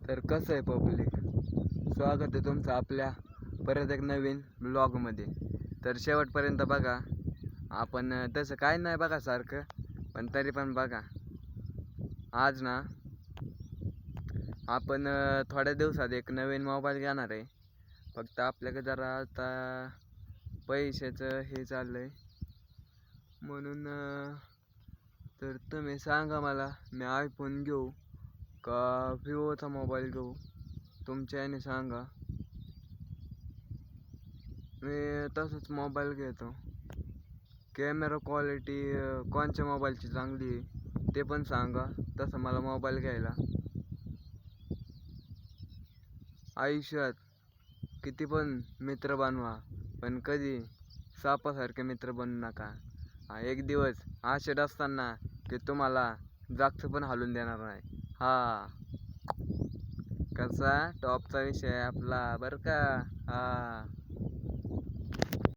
तर कसं आहे पब्लिक, स्वागत आहे तुमचं आपल्या परत एक नवीन ब्लॉगमध्ये. तर शेवटपर्यंत बघा. आपण तसं काय नाही बघा सारखं, पण तरी पण बघा. आज ना आपण थोड्या दिवसात एक नवीन मोबाईल घेणार आहे. फक्त आपल्याकडे जरा आता पैशाचं हे चाललं आहे म्हणून तर तुम्ही सांगा मला, मी आयफोन घेऊ का विवोचा मोबाईल घेऊ, तुमच्या याने सांगा. मी तसंच मोबाईल घेतो. कॅमेरा क्वालिटी कोणत्या मोबाईलची चांगली आहे ते पण सांगा, तसं मला मोबाईल घ्यायला. आयुष्यात किती पण मित्र बनवा, पण कधी सापासारखे मित्र बनू नका. एक दिवस आशेत असताना की तुम्हाला जागचं पण हालून देणार नाही. कसा टॉपचा विषय आपला बरं का.